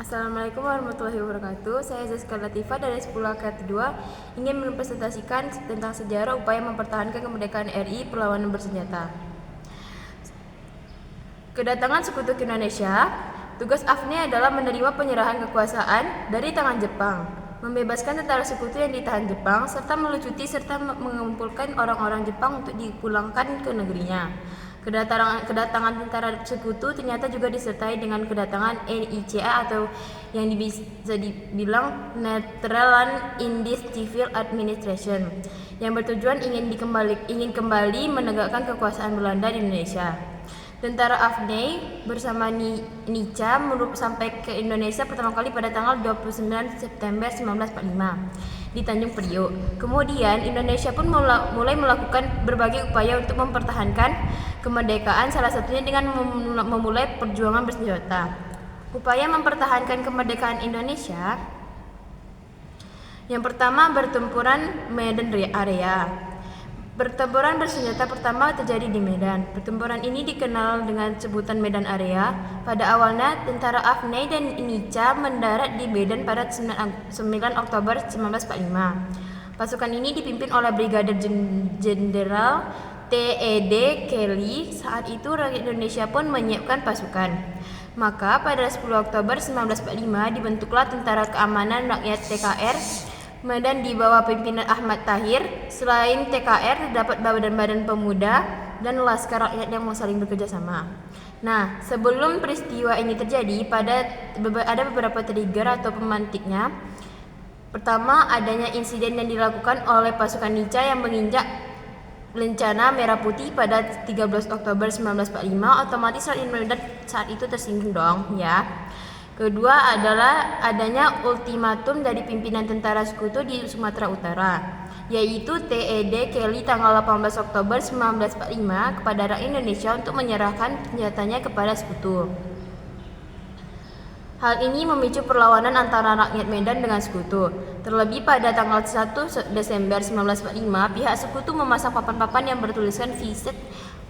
Assalamualaikum warahmatullahi wabarakatuh. Saya Zazka Latifah dari 10 Angkatan 2 ingin mempresentasikan tentang sejarah upaya mempertahankan kemerdekaan RI perlawanan bersenjata. Kedatangan sekutu ke Indonesia, tugas AFNI adalah menerima penyerahan kekuasaan dari tangan Jepang, membebaskan tentara sekutu yang ditahan Jepang, serta melucuti serta mengumpulkan orang-orang Jepang untuk dipulangkan ke negerinya. Kedatangan tentara sekutu ternyata juga disertai dengan kedatangan NICA atau yang bisa dibilang Netherlands Indies Civil Administration yang bertujuan ingin kembali menegakkan kekuasaan Belanda di Indonesia. Tentara AFNI bersama NICA sampai ke Indonesia pertama kali pada tanggal 29 September 1945 di Tanjung Priok. Kemudian Indonesia pun mulai melakukan berbagai upaya untuk mempertahankan kemerdekaan, salah satunya dengan memulai perjuangan bersenjata. Upaya mempertahankan kemerdekaan Indonesia yang pertama, bertempuran Medan Area. Pertempuran bersenjata pertama terjadi di Medan. Pertempuran ini dikenal dengan sebutan Medan Area. Pada awalnya, tentara AFNI dan NICA mendarat di Medan pada 9 Oktober 1945. Pasukan ini dipimpin oleh Brigadir Jenderal T.E.D. Kelly. Saat itu rakyat Indonesia pun menyiapkan pasukan. Maka pada 10 Oktober 1945 dibentuklah Tentara Keamanan Rakyat TKR Medan di bawah pimpinan Ahmad Tahir. Selain TKR, terdapat badan-badan pemuda dan laskar rakyat yang saling bekerja sama. Nah, sebelum peristiwa ini terjadi, ada beberapa trigger atau pemantiknya. Pertama, adanya insiden yang dilakukan oleh pasukan NICA yang menginjak lencana Merah Putih pada 13 Oktober 1945. Otomatis rakyat Medan saat itu tersinggung dong, ya. Kedua adalah adanya ultimatum dari pimpinan tentara sekutu di Sumatera Utara, yaitu T.E.D. Kelly tanggal 18 Oktober 1945 kepada rakyat Indonesia untuk menyerahkan senjatanya kepada sekutu. Hal ini memicu perlawanan antara rakyat Medan dengan sekutu. Terlebih pada tanggal 1 Desember 1945, pihak sekutu memasang papan-papan yang bertuliskan Visit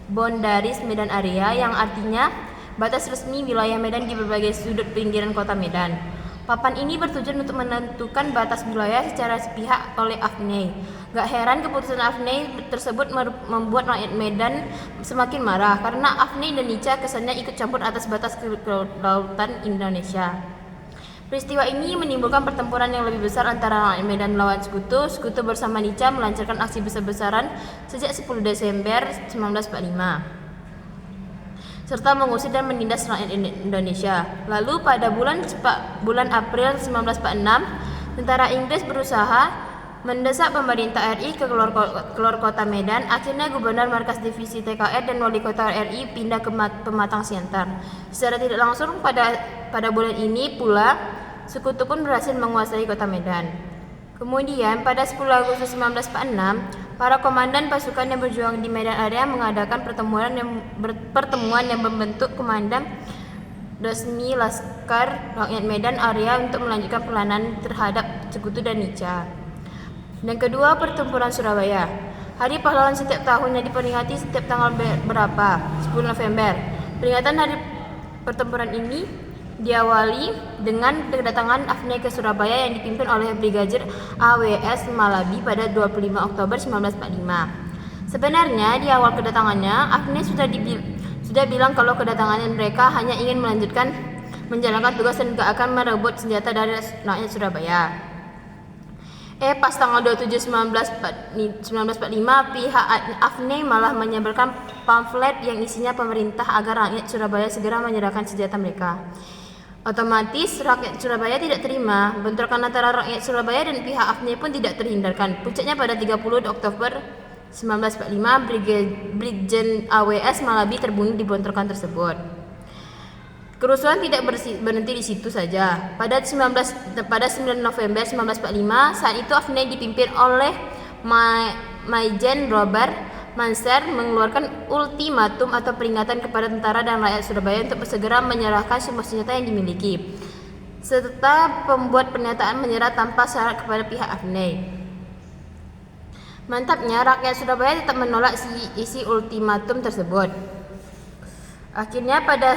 Boundaries Medan Area, yang artinya batas resmi wilayah Medan di berbagai sudut pinggiran kota Medan. Papan ini bertujuan untuk menentukan batas wilayah secara sepihak oleh AFNI. Gak heran keputusan AFNI tersebut membuat rakyat Medan semakin marah karena AFNI dan NICA kesannya ikut campur atas batas kelautan Indonesia. Peristiwa ini menimbulkan pertempuran yang lebih besar antara rakyat Medan melawan sekutu. Sekutu bersama NICA melancarkan aksi besar-besaran sejak 10 Desember 1945. Serta mengusir dan menindas rakyat Indonesia. Lalu pada bulan April 1946, tentara Inggris berusaha mendesak pemerintah RI keluar kota Medan. Akhirnya Gubernur Markas Divisi TKR dan Wali Kota RI pindah ke Pematang Siantar. Secara tidak langsung pada bulan ini pula, sekutu pun berhasil menguasai kota Medan. Kemudian pada 10 Agustus 1946, para komandan pasukan yang berjuang di Medan Area mengadakan pertemuan yang membentuk komandan resmi Laskar Rakyat Medan Area untuk melanjutkan perlawanan terhadap sekutu dan NICA. Dan kedua, pertempuran Surabaya. Hari pahlawan setiap tahunnya diperingati setiap tanggal berapa? 10 November. Peringatan hari pertempuran ini diawali dengan kedatangan AFNI ke Surabaya yang dipimpin oleh Brigadir AWS Malabi pada 25 Oktober 1945. Sebenarnya di awal kedatangannya AFNI sudah bilang kalau kedatangan mereka hanya ingin menjalankan tugas dan gak akan merebut senjata dari rakyat Surabaya. Pas tanggal 27 1945 pihak AFNI malah menyebarkan pamflet yang isinya pemerintah agar rakyat Surabaya segera menyerahkan senjata mereka. Otomatis rakyat Surabaya tidak terima. Bentrokan antara rakyat Surabaya dan pihak AFNI pun tidak terhindarkan. Puncaknya pada 30 Oktober 1945, Brigjen AWS Malabi terbunuh di bentrokan tersebut. Kerusuhan tidak berhenti di situ saja. Pada 9 November 1945, saat itu AFNI dipimpin oleh Maijen Robert Manser mengeluarkan ultimatum atau peringatan kepada tentara dan rakyat Surabaya untuk segera menyerahkan semua senjata yang dimiliki, serta membuat pernyataan menyerah tanpa syarat kepada pihak AFNI. Mantapnya, rakyat Surabaya tetap menolak isi ultimatum tersebut. Akhirnya pada